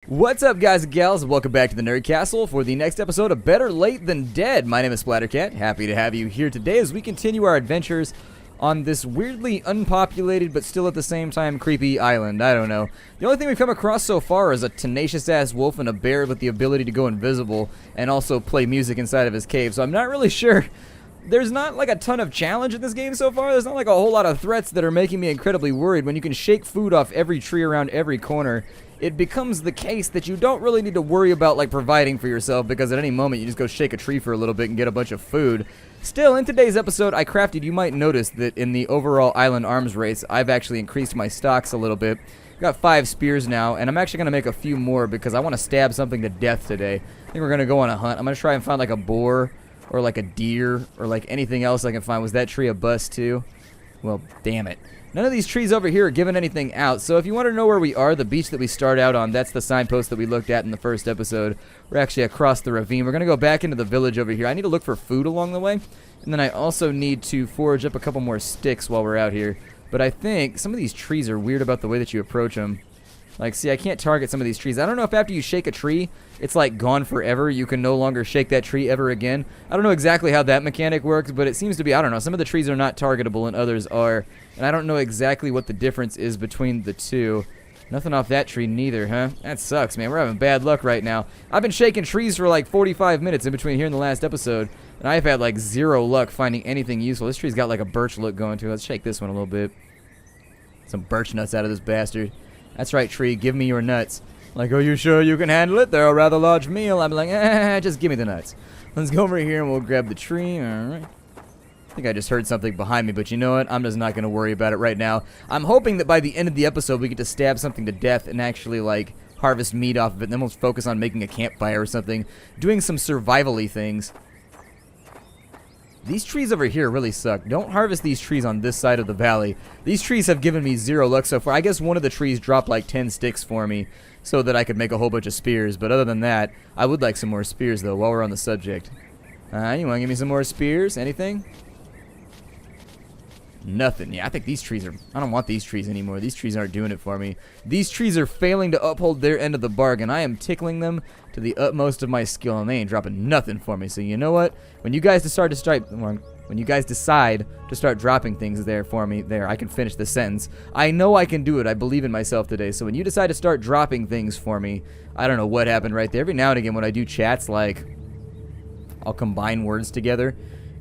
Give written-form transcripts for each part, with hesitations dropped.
What's up, guys and gals? Welcome back to the Nerd Castle for the next episode of Better Late Than Dead. My name is Splattercat. Happy to have you here today as we continue our adventures on this weirdly unpopulated but still at the same time creepy island. I don't know. The only thing we've come across so far is a tenacious-ass wolf and a bear with the ability to go invisible and also play music inside of his cave, so I'm not really sure. There's not like a ton of challenge in this game so far. There's not like a whole lot of threats that are making me incredibly worried. When you can shake food off every tree around every corner, it becomes the case that you don't really need to worry about like providing for yourself, because at any moment you just go shake a tree for a little bit and get a bunch of food. Still, in today's episode, I crafted, you might notice that in the overall island arms race, I've actually increased my stocks a little bit. I've got 5 spears now, and I'm actually going to make a few more because I want to stab something to death today. I think we're going to go on a hunt. I'm going to try and find like a boar or like a deer or like anything else I can find. Was that tree a bust too? Well, damn it. None of these trees over here are giving anything out, so if you want to know where we are, the beach that we start out on, that's the signpost that we looked at in the first episode. We're actually across the ravine. We're going to go back into the village over here. I need to look for food along the way, and then I also need to forage up a couple more sticks while we're out here. But I think some of these trees are weird about the way that you approach them. Like, see, I can't target some of these trees. I don't know if after you shake a tree, it's like gone forever. You can no longer shake that tree ever again. I don't know exactly how that mechanic works, but it seems to be, I don't know, some of the trees are not targetable and others are. And I don't know exactly what the difference is between the two. Nothing off that tree neither, huh? That sucks, man. We're having bad luck right now. I've been shaking trees for like 45 minutes in between here and the last episode, and I've had like 0 luck finding anything useful. This tree's got like a birch look going to it. Let's shake this one a little bit. Some birch nuts out of this bastard. That's right, tree. Give me your nuts. Like, are you sure you can handle it? They're a rather large meal. I'm like, just give me the nuts. Let's go over here and we'll grab the tree. All right. I think I just heard something behind me, but you know what? I'm just not going to worry about it right now. I'm hoping that by the end of the episode, we get to stab something to death and actually, like, harvest meat off of it. And then we'll focus on making a campfire or something. Doing some survival-y things. These trees over here really suck. Don't harvest these trees on this side of the valley. These trees have given me 0 luck so far. I guess one of the trees dropped like 10 sticks for me so that I could make a whole bunch of spears. But other than that, I would like some more spears, though, while we're on the subject. You want to give me some more spears? Anything? Nothing. Yeah, I think these trees are... I don't want these trees anymore. These trees aren't doing it for me. These trees are failing to uphold their end of the bargain. I am tickling them to the utmost of my skill, and they ain't dropping nothing for me. So you know what? When you guys decide to start dropping things there for me, there, I can finish the sentence. I know I can do it. I believe in myself today. So when you decide to start dropping things for me, I don't know what happened right there. Every now and again when I do chats, like, I'll combine words together,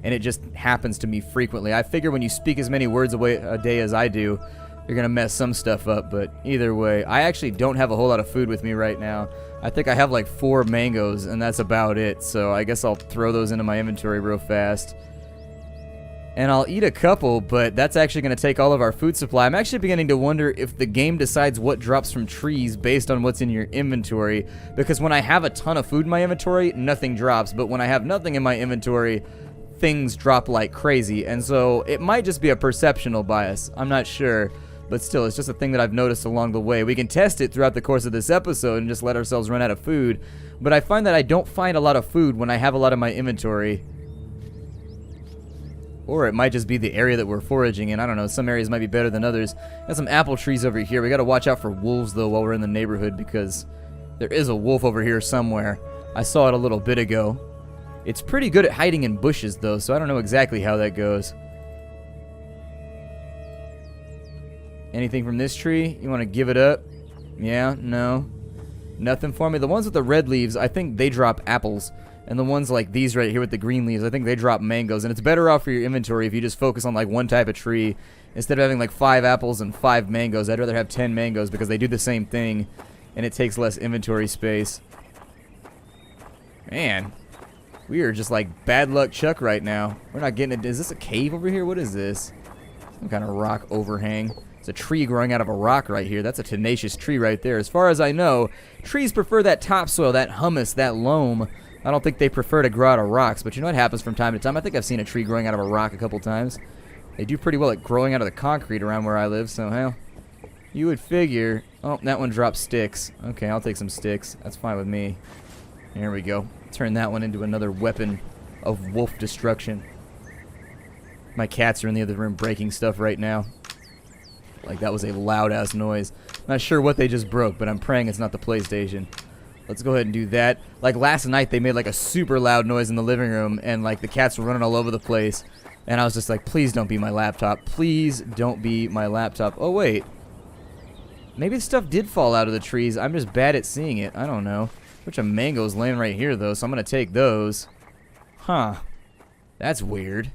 and it just happens to me frequently. I figure when you speak as many words a day as I do, you're going to mess some stuff up. But either way, I actually don't have a whole lot of food with me right now. I think I have like 4 mangoes, and that's about it. So I guess I'll throw those into my inventory real fast. And I'll eat a couple, but that's actually going to take all of our food supply. I'm actually beginning to wonder if the game decides what drops from trees based on what's in your inventory. Because when I have a ton of food in my inventory, nothing drops. But when I have nothing in my inventory, things drop like crazy. And so it might just be a perceptional bias. I'm not sure. But still, it's just a thing that I've noticed along the way. We can test it throughout the course of this episode and just let ourselves run out of food. But I find that I don't find a lot of food when I have a lot in my inventory. Or it might just be the area that we're foraging in. I don't know. Some areas might be better than others. Got some apple trees over here. We got to watch out for wolves, though, while we're in the neighborhood, because there is a wolf over here somewhere. I saw it a little bit ago. It's pretty good at hiding in bushes, though, so I don't know exactly how that goes. Anything from this tree? You want to give it up? Yeah? No? Nothing for me? The ones with the red leaves, I think they drop apples. And the ones like these right here with the green leaves, I think they drop mangoes. And it's better off for your inventory if you just focus on like one type of tree. Instead of having like 5 apples and 5 mangoes, I'd rather have 10 mangoes because they do the same thing. And it takes less inventory space. Man. We are just like bad luck Chuck right now. We're not getting it. Is this a cave over here? What is this? Some kind of rock overhang. It's a tree growing out of a rock right here. That's a tenacious tree right there. As far as I know, trees prefer that topsoil, that humus, that loam. I don't think they prefer to grow out of rocks, but you know what happens from time to time? I think I've seen a tree growing out of a rock a couple times. They do pretty well at growing out of the concrete around where I live, so hell, you would figure... Oh, that one dropped sticks. Okay, I'll take some sticks. That's fine with me. Here we go. Turn that one into another weapon of wolf destruction. My cats are in the other room breaking stuff right now. Like, that was a loud-ass noise. Not sure what they just broke, but I'm praying it's not the PlayStation. Let's go ahead and do that. Like, last night, they made, like, a super loud noise in the living room, and, like, the cats were running all over the place. And I was just like, please don't be my laptop. Please don't be my laptop. Oh, wait. Maybe stuff did fall out of the trees. I'm just bad at seeing it. I don't know. A bunch of mangoes laying right here, though, so I'm going to take those. Huh. That's weird.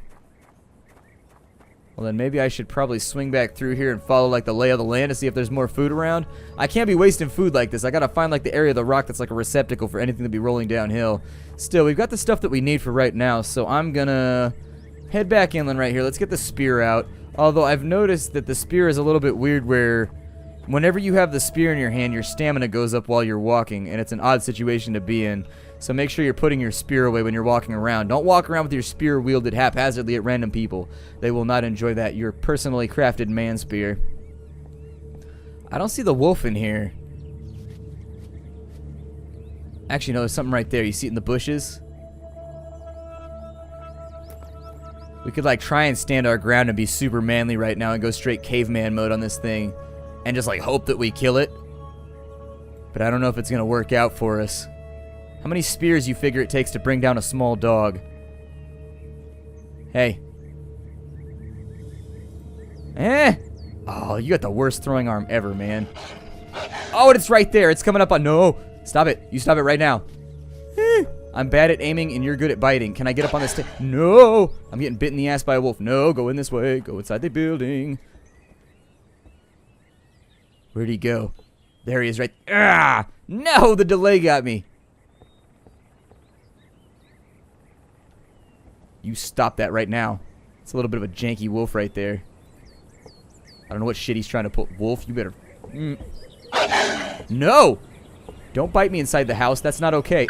Well, then maybe I should probably swing back through here and follow, like, the lay of the land to see if there's more food around. I can't be wasting food like this. I gotta find, like, the area of the rock that's, like, a receptacle for anything to be rolling downhill. Still, we've got the stuff that we need for right now, so I'm gonna head back inland right here. Let's get the spear out. Although I've noticed that the spear is a little bit weird where whenever you have the spear in your hand, your stamina goes up while you're walking, and it's an odd situation to be in. So make sure you're putting your spear away when you're walking around. Don't walk around with your spear wielded haphazardly at random people. They will not enjoy that. Your personally crafted man spear. I don't see the wolf in here. Actually, no, there's something right there. You see it in the bushes? We could, like, try and stand our ground and be super manly right now and go straight caveman mode on this thing and just, like, hope that we kill it. But I don't know if it's going to work out for us. How many spears you figure it takes to bring down a small dog? Hey. Eh? Oh, you got the worst throwing arm ever, man. Oh, and it's right there. It's coming up on... No. Stop it. You stop it right now. I'm bad at aiming and you're good at biting. Can I get up on this thing? No. I'm getting bit in the ass by a wolf. No, go in this way. Go inside the building. Where'd he go? There he is right... Ah! No, the delay got me. You stop that right now. It's a little bit of a janky wolf right there. I don't know what shit he's trying to pull. Wolf, you better... No! Don't bite me inside the house. That's not okay.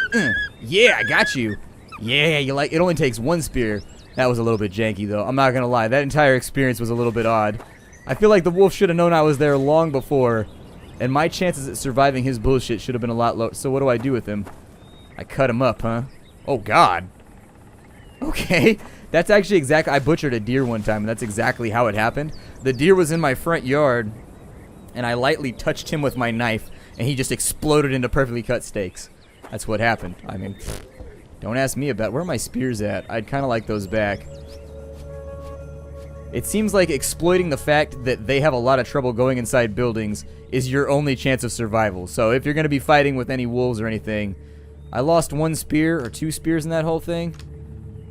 Yeah, I got you. Yeah, you like... It only takes one spear. That was a little bit janky, though. I'm not gonna lie. That entire experience was a little bit odd. I feel like the wolf should have known I was there long before. And my chances at surviving his bullshit should have been a lot lower. So what do I do with him? I cut him up, huh? Oh, God. Okay, that's actually exactly... I butchered a deer one time, and that's exactly how it happened. The deer was in my front yard, and I lightly touched him with my knife, and he just exploded into perfectly cut steaks. That's what happened. I mean, don't ask me about... Where are my spears at? I'd kind of like those back. It seems like exploiting the fact that they have a lot of trouble going inside buildings is your only chance of survival. So if you're going to be fighting with any wolves or anything... I lost one spear or two spears in that whole thing.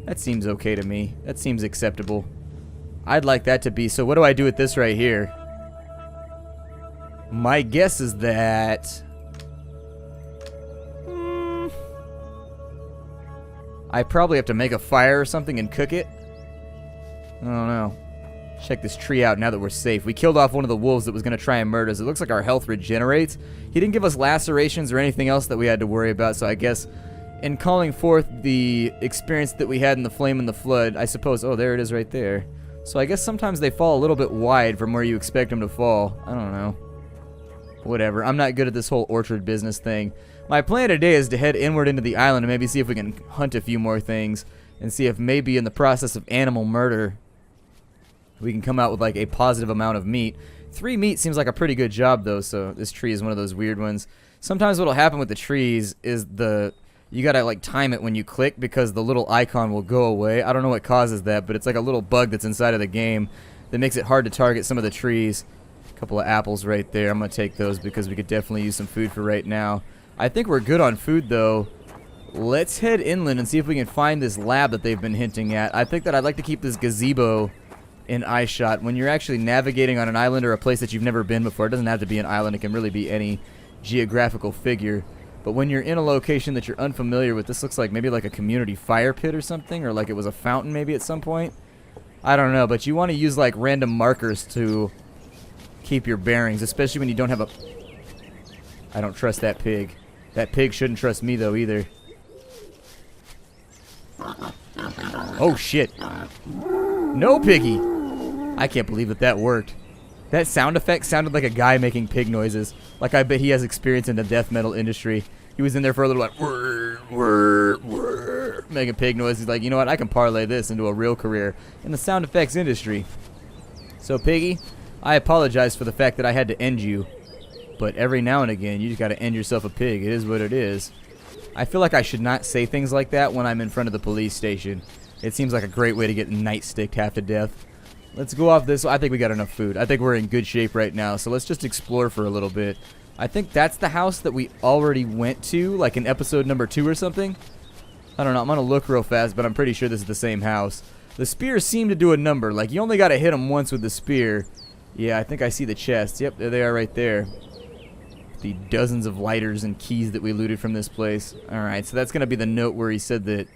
That seems okay to me. That seems acceptable. I'd like that to be. So what do I do with this right here? My guess is that... I probably have to make a fire or something and cook it. I don't know. Check this tree out now that we're safe. We killed off one of the wolves that was going to try and murder us. It looks like our health regenerates. He didn't give us lacerations or anything else that we had to worry about, so I guess... in calling forth the experience that we had in the flame and the flood, I suppose... Oh, there it is right there. So I guess sometimes they fall a little bit wide from where you expect them to fall. I don't know. Whatever. I'm not good at this whole orchard business thing. My plan today is to head inward into the island and maybe see if we can hunt a few more things and see if maybe in the process of animal murder we can come out with like a positive amount of meat. 3 meat seems like a pretty good job though, so this tree is one of those weird ones. Sometimes what'll happen with the trees is you gotta like time it when you click because the little icon will go away. I don't know what causes that, but it's like a little bug that's inside of the game that makes it hard to target some of the trees. A couple of apples right there. I'm gonna take those because we could definitely use some food for right now. I think we're good on food though. Let's head inland and see if we can find this lab that they've been hinting at. I think that I'd like to keep this gazebo in eyeshot. When you're actually navigating on an island or a place that you've never been before, it doesn't have to be an island, it can really be any geographical figure. But when you're in a location that you're unfamiliar with, this looks like maybe like a community fire pit or something, or like it was a fountain maybe at some point. I don't know, but you want to use like random markers to keep your bearings, especially when you don't have a... I don't trust that pig. That pig shouldn't trust me though either. Oh shit. No, piggy. I can't believe that worked. That sound effect sounded like a guy making pig noises. Like I bet he has experience in the death metal industry. He was in there for a little like whir, whir, whir, making pig noises. He's like, you know what? I can parlay this into a real career in the sound effects industry. So piggy, I apologize for the fact that I had to end you. But every now and again, you just gotta end yourself a pig. It is what it is. I feel like I should not say things like that when I'm in front of the police station. It seems like a great way to get night-sticked half to death. Let's go off this. I think we got enough food. I think we're in good shape right now, so let's just explore for a little bit. I think that's the house that we already went to, like in episode number 2 or something. I don't know. I'm going to look real fast, but I'm pretty sure this is the same house. The spears seem to do a number. Like, you only got to hit them once with the spear. Yeah, I think I see the chests. Yep, there they are right there. The dozens of lighters and keys that we looted from this place. Alright, so that's going to be the note where he said that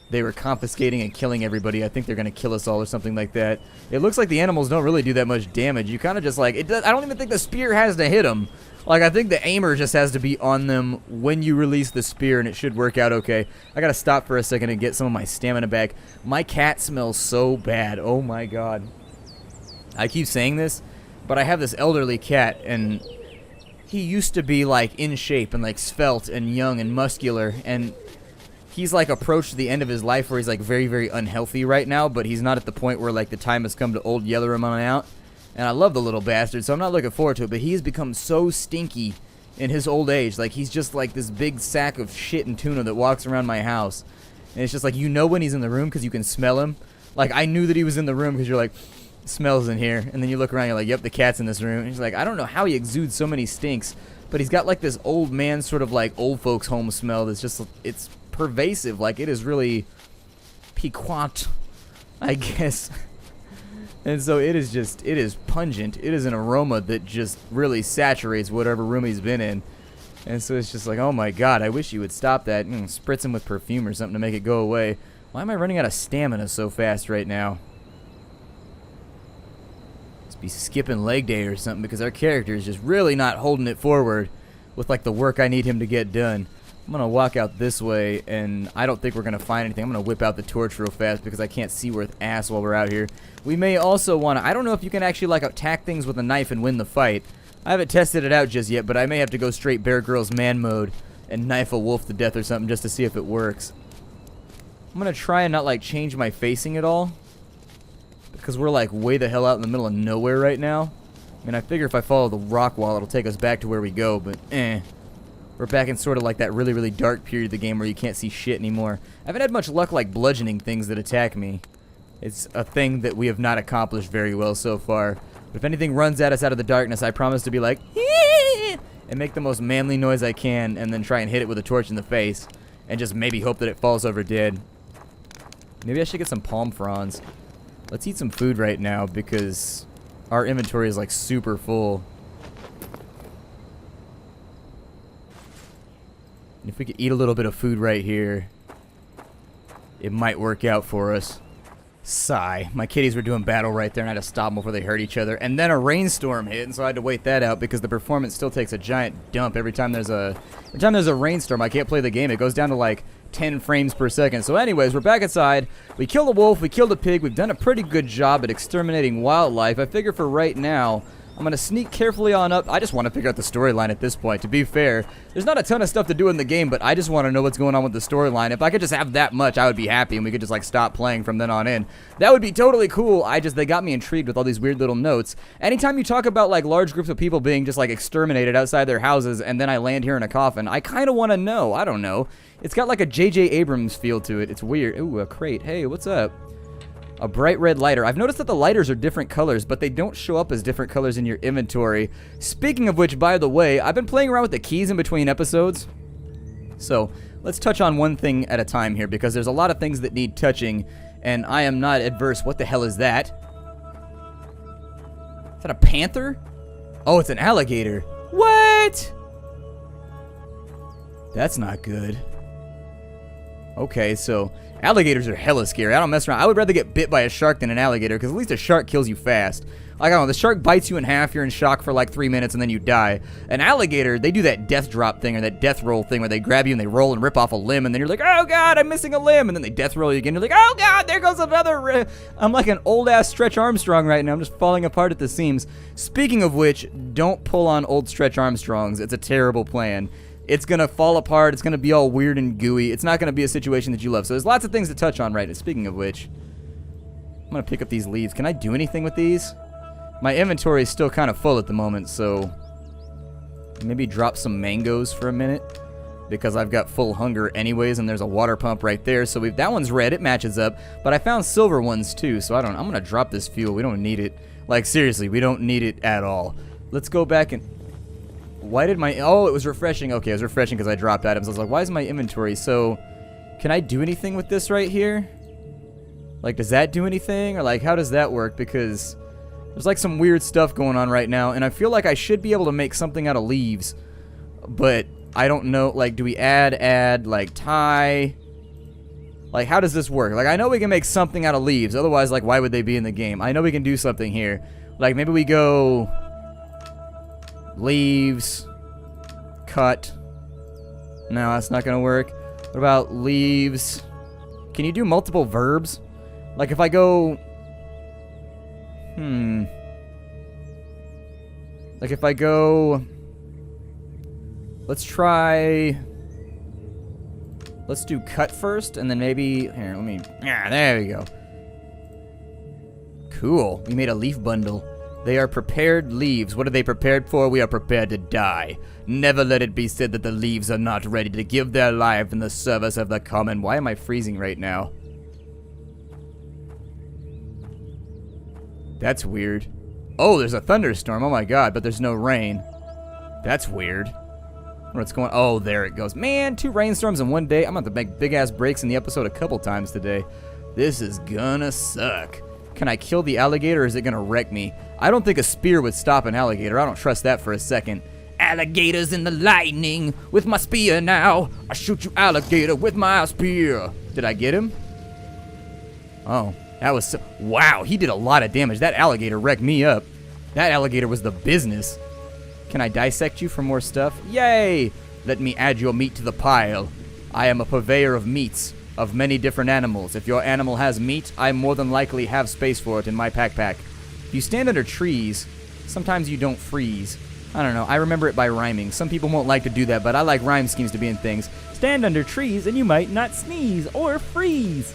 they were confiscating and killing everybody. I think they're going to kill us all or something like that. It looks like the animals don't really do that much damage. You kind of just like... I don't even think the spear has to hit them. Like, I think the aimer just has to be on them when you release the spear, and it should work out okay. I got to stop for a second and get some of my stamina back. My cat smells so bad. Oh, my God. I keep saying this, but I have this elderly cat, and he used to be, like, in shape and, like, svelte and young and muscular, and he's, like, approached the end of his life where he's, like, very, very unhealthy right now, but he's not at the point where, like, the time has come to old yeller him on out. And I love the little bastard, so I'm not looking forward to it, but he has become so stinky in his old age. Like, he's just like this big sack of shit and tuna that walks around my house. And it's just like, you know when he's in the room because you can smell him. Like, I knew that he was in the room because you're like, smells in here. And then you look around, you're like, yep, the cat's in this room. And he's like, I don't know how he exudes so many stinks, but he's got like this old man sort of like old folks home smell that's just, it's pervasive. Like, it is really piquant, I guess. And so it is just, it is pungent. It is an aroma that just really saturates whatever room he's been in. And so it's just like, oh my God, I wish you would stop that. Spritz him with perfume or something to make it go away. Why am I running out of stamina so fast right now? Let's be skipping leg day or something because our character is just really not holding it forward with like the work I need him to get done. I'm going to walk out this way, and I don't think we're going to find anything. I'm going to whip out the torch real fast because I can't see worth ass while we're out here. We may also want to... I don't know if you can actually, like, attack things with a knife and win the fight. I haven't tested it out just yet, but I may have to go straight Bear Grylls man mode and knife a wolf to death or something just to see if it works. I'm going to try and not, like, change my facing at all because we're, like, way the hell out in the middle of nowhere right now. I mean, I figure if I follow the rock wall, it'll take us back to where we go, but we're back in sort of like that really, really dark period of the game where you can't see shit anymore. I haven't had much luck like bludgeoning things that attack me. It's a thing that we have not accomplished very well so far. But if anything runs at us out of the darkness, I promise to be like, and make the most manly noise I can, and then try and hit it with a torch in the face, and just maybe hope that it falls over dead. Maybe I should get some palm fronds. Let's eat some food right now because our inventory is like super full. If we could eat a little bit of food right here, it might work out for us. Sigh. My kitties were doing battle right there, and I had to stop them before they hurt each other. And then a rainstorm hit, and so I had to wait that out because the performance still takes a giant dump every time there's a rainstorm. I can't play the game. It goes down to like 10 frames per second. So anyways, we're back inside. We killed a wolf. We killed a pig. We've done a pretty good job at exterminating wildlife. I figure for right now, I'm going to sneak carefully on up. I just want to figure out the storyline at this point, to be fair. There's not a ton of stuff to do in the game, but I just want to know what's going on with the storyline. If I could just have that much, I would be happy, and we could just, like, stop playing from then on in. That would be totally cool. They got me intrigued with all these weird little notes. Anytime you talk about, like, large groups of people being just, like, exterminated outside their houses, and then I land here in a coffin, I kind of want to know. I don't know. It's got, like, a J.J. Abrams feel to it. It's weird. Ooh, a crate. Hey, what's up? A bright red lighter. I've noticed that the lighters are different colors, but they don't show up as different colors in your inventory. Speaking of which, by the way, I've been playing around with the keys in between episodes. So, let's touch on one thing at a time here, because there's a lot of things that need touching, and I am not adverse. What the hell is that? Is that a panther? Oh, it's an alligator. What? That's not good. Okay, so alligators are hella scary. I don't mess around. I would rather get bit by a shark than an alligator, because at least a shark kills you fast. Like, I don't know, the shark bites you in half, you're in shock for like 3 minutes, and then you die. An alligator, they do that death drop thing, or that death roll thing, where they grab you and they roll and rip off a limb, and then you're like, oh God, I'm missing a limb, and then they death roll you again. You're like, oh God, there goes another I'm like an old-ass Stretch Armstrong right now. I'm just falling apart at the seams. Speaking of which, don't pull on old Stretch Armstrongs. It's a terrible plan. It's going to fall apart. It's going to be all weird and gooey. It's not going to be a situation that you love. So there's lots of things to touch on right now. Speaking of which, I'm going to pick up these leaves. Can I do anything with these? My inventory is still kind of full at the moment, so maybe drop some mangoes for a minute because I've got full hunger anyways, and there's a water pump right there. So that one's red, it matches up, but I found silver ones too, so I'm gonna drop this fuel. We don't need it. Like, seriously, we don't need it at all. Let's go back and... Why did my... Oh, it was refreshing. Okay, it was refreshing because I dropped items. I was like, why is my inventory so... Can I do anything with this right here? Like, does that do anything? Or, like, how does that work? Because there's, like, some weird stuff going on right now, and I feel like I should be able to make something out of leaves. But I don't know. Like, do we add, like, tie? Like, how does this work? Like, I know we can make something out of leaves. Otherwise, like, why would they be in the game? I know we can do something here. Like, maybe we go... leaves, cut. No, that's not gonna work. What about leaves? Can you do multiple verbs? Like if I go... Like if I go... Let's try... Let's do cut first, and then maybe... Here, let me... Yeah, there we go. Cool. We made a leaf bundle. They are prepared leaves. What are they prepared for? We are prepared to die. Never let it be said that the leaves are not ready to give their life in the service of the common. Why am I freezing right now? That's weird. Oh, there's a thunderstorm. Oh my god, but there's no rain. That's weird. What's going on? Oh, there it goes. Man, 2 rainstorms in one day. I'm about to make big-ass breaks in the episode a couple times today. This is gonna suck. Can I kill the alligator, or is it gonna wreck me? I don't think a spear would stop an alligator. I don't trust that for a second. Alligators in the lightning with my spear now. I shoot you, alligator, with my spear. Did I get him? Oh, that was so... Wow, he did a lot of damage. That alligator wrecked me up. That alligator was the business. Can I dissect you for more stuff? Yay! Let me add your meat to the pile. I am a purveyor of meats of many different animals. If your animal has meat, I more than likely have space for it in my pack. If you stand under trees, sometimes you don't freeze. I don't know. I remember it by rhyming. Some people won't like to do that, but I like rhyme schemes to be in things. Stand under trees and you might not sneeze or freeze.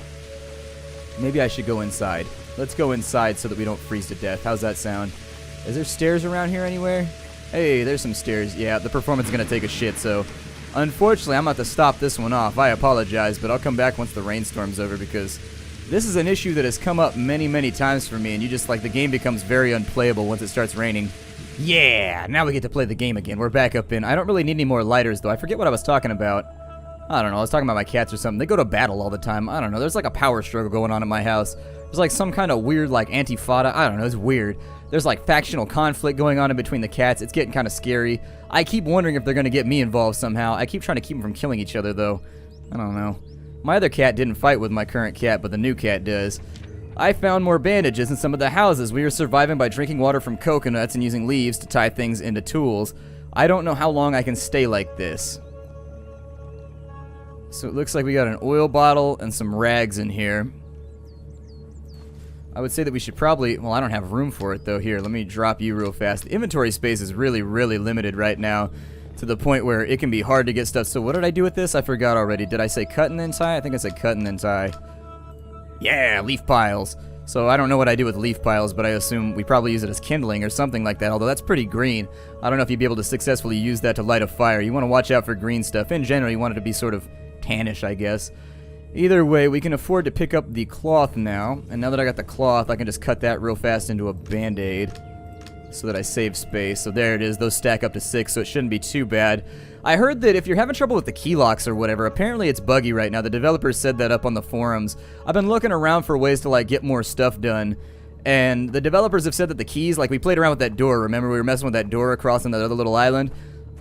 Maybe I should go inside. Let's go inside so that we don't freeze to death. How's that sound? Is there stairs around here anywhere? Hey, there's some stairs. Yeah, the performance is going to take a shit, so... Unfortunately, I'm about to stop this one off. I apologize, but I'll come back once the rainstorm's over because this is an issue that has come up many, many times for me, and you just, like, the game becomes very unplayable once it starts raining. Yeah, now we get to play the game again. We're back up in... I don't really need any more lighters, though. I forget what I was talking about. I don't know. I was talking about my cats or something. They go to battle all the time. I don't know. There's, like, a power struggle going on at my house. There's, like, some kind of weird, like, antifada. I don't know. It's weird. There's, like, factional conflict going on in between the cats. It's getting kind of scary. I keep wondering if they're going to get me involved somehow. I keep trying to keep them from killing each other, though. I don't know. My other cat didn't fight with my current cat, but the new cat does. I found more bandages in some of the houses. We were surviving by drinking water from coconuts and using leaves to tie things into tools. I don't know how long I can stay like this. So it looks like we got an oil bottle and some rags in here. I would say that we should probably... Well, I don't have room for it, though. Here, let me drop you real fast. The inventory space is really, really limited right now to the point where it can be hard to get stuff. So what did I do with this? I forgot already. Did I say cut and then tie? I think I said cut and then tie. Yeah, leaf piles. So I don't know what I do with leaf piles, but I assume we probably use it as kindling or something like that, although that's pretty green. I don't know if you'd be able to successfully use that to light a fire. You want to watch out for green stuff. In general, you want it to be sort of tannish, I guess. Either way, we can afford to pick up the cloth now. And now that I got the cloth, I can just cut that real fast into a band-aid so that I save space. So there it is. Those stack up to 6, so it shouldn't be too bad. I heard that if you're having trouble with the key locks or whatever, apparently it's buggy right now. The developers said that up on the forums. I've been looking around for ways to, like, get more stuff done. And the developers have said that the keys, like, we played around with that door. Remember, we were messing with that door across on that other little island?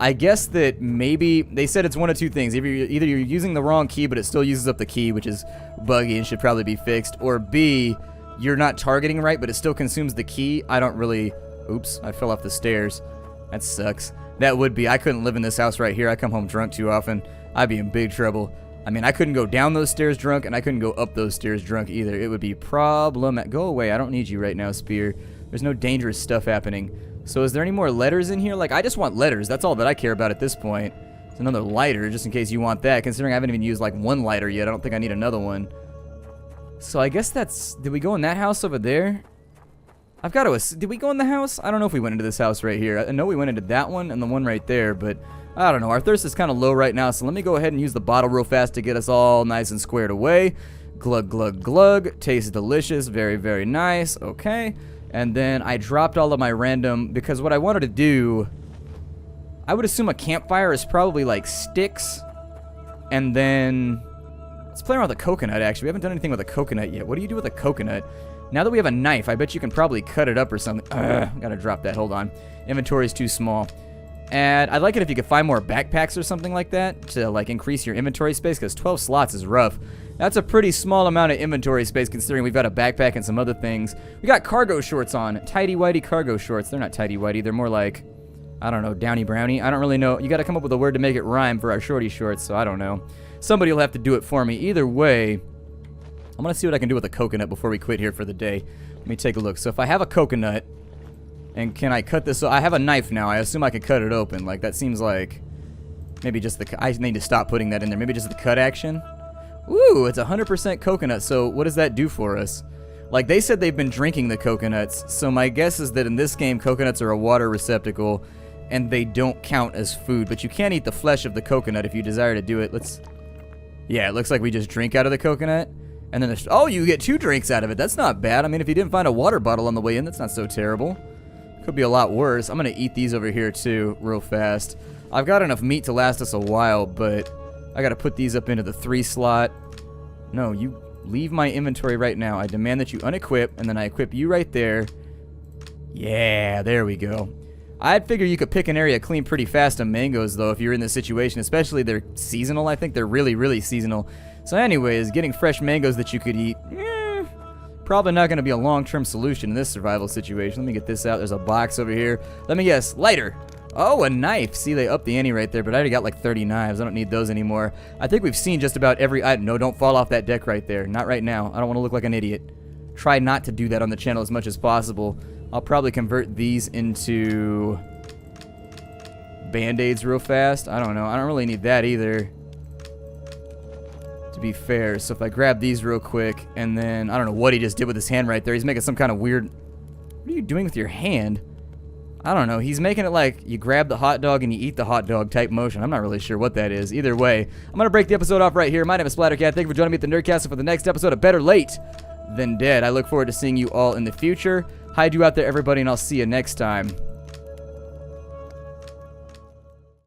I guess that maybe, they said it's one of two things. Either you're using the wrong key, but it still uses up the key, which is buggy and should probably be fixed. Or B, you're not targeting right, but it still consumes the key. I don't really... Oops, I fell off the stairs. That sucks. That would be... I couldn't live in this house right here. I come home drunk too often. I'd be in big trouble. I mean, I couldn't go down those stairs drunk, and I couldn't go up those stairs drunk either. It would be problematic. Go away. I don't need you right now, Spear. There's no dangerous stuff happening. So is there any more letters in here? Like, I just want letters. That's all that I care about at this point. It's another lighter, just in case you want that. Considering I haven't even used, like, one lighter yet, I don't think I need another one. So I guess that's... Did we go in that house over there? I've got to... Did we go in the house? I don't know if we went into this house right here. I know we went into that one and the one right there, but I don't know. Our thirst is kind of low right now, so let me go ahead and use the bottle real fast to get us all nice and squared away. Glug, glug, glug. Tastes delicious. Very, very nice. Okay. And then I dropped all of my random, because what I wanted to do, I would assume a campfire is probably like sticks, and then let's play around with a coconut. Actually, we haven't done anything with a coconut yet. What do you do with a coconut? Now that we have a knife, I bet you can probably cut it up or something. Gotta drop that. Hold on. Inventory is too small. And I'd like it if you could find more backpacks or something like that to like increase your inventory space, because 12 slots is rough. That's a pretty small amount of inventory space considering we've got a backpack and some other things. We got cargo shorts on. Tidy-whitey cargo shorts. They're not tidy-whitey. They're more like, I don't know, downy brownie. I don't really know. You got to come up with a word to make it rhyme for our shorty shorts, so I don't know. Somebody will have to do it for me. Either way, I'm going to see what I can do with a coconut before we quit here for the day. Let me take a look. So if I have a coconut, and can I cut this? I have a knife now. I assume I can cut it open. Like, that seems like maybe just the... I need to stop putting that in there. Maybe just the cut action. Ooh, it's 100% coconut. So what does that do for us? Like, they said they've been drinking the coconuts. So my guess is that in this game, coconuts are a water receptacle, and they don't count as food. But you can eat the flesh of the coconut if you desire to do it. Let's... Yeah, it looks like we just drink out of the coconut. And then there's... Oh, you get 2 drinks out of it. That's not bad. I mean, if you didn't find a water bottle on the way in, that's not so terrible. Could be a lot worse. I'm going to eat these over here, too, real fast. I've got enough meat to last us a while, but I got to put these up into the 3 slot. No, you leave my inventory right now. I demand that you unequip, and then I equip you right there. Yeah, there we go. I'd figure you could pick an area clean pretty fast on mangoes, though, if you're in this situation. Especially they're seasonal. I think they're really, really seasonal. So anyways, getting fresh mangoes that you could eat, probably not going to be a long-term solution in this survival situation. Let me get this out. There's a box over here. Let me guess. Lighter. Oh, a knife. See, they upped the ante right there, but I already got like 30 knives. I don't need those anymore. I think we've seen just about every item. No, don't fall off that deck right there. Not right now. I don't want to look like an idiot. Try not to do that on the channel as much as possible. I'll probably convert these into Band-Aids real fast. I don't know. I don't really need that either, to be fair. So if I grab these real quick, and then I don't know what he just did with his hand right there. He's making some kind of weird... What are you doing with your hand? I don't know. He's making it like you grab the hot dog and you eat the hot dog type motion. I'm not really sure what that is. Either way, I'm going to break the episode off right here. My name is Splattercat. Thank you for joining me at the Nerdcastle for the next episode of Better Late Than Dead. I look forward to seeing you all in the future. Hide you out there, everybody, and I'll see you next time.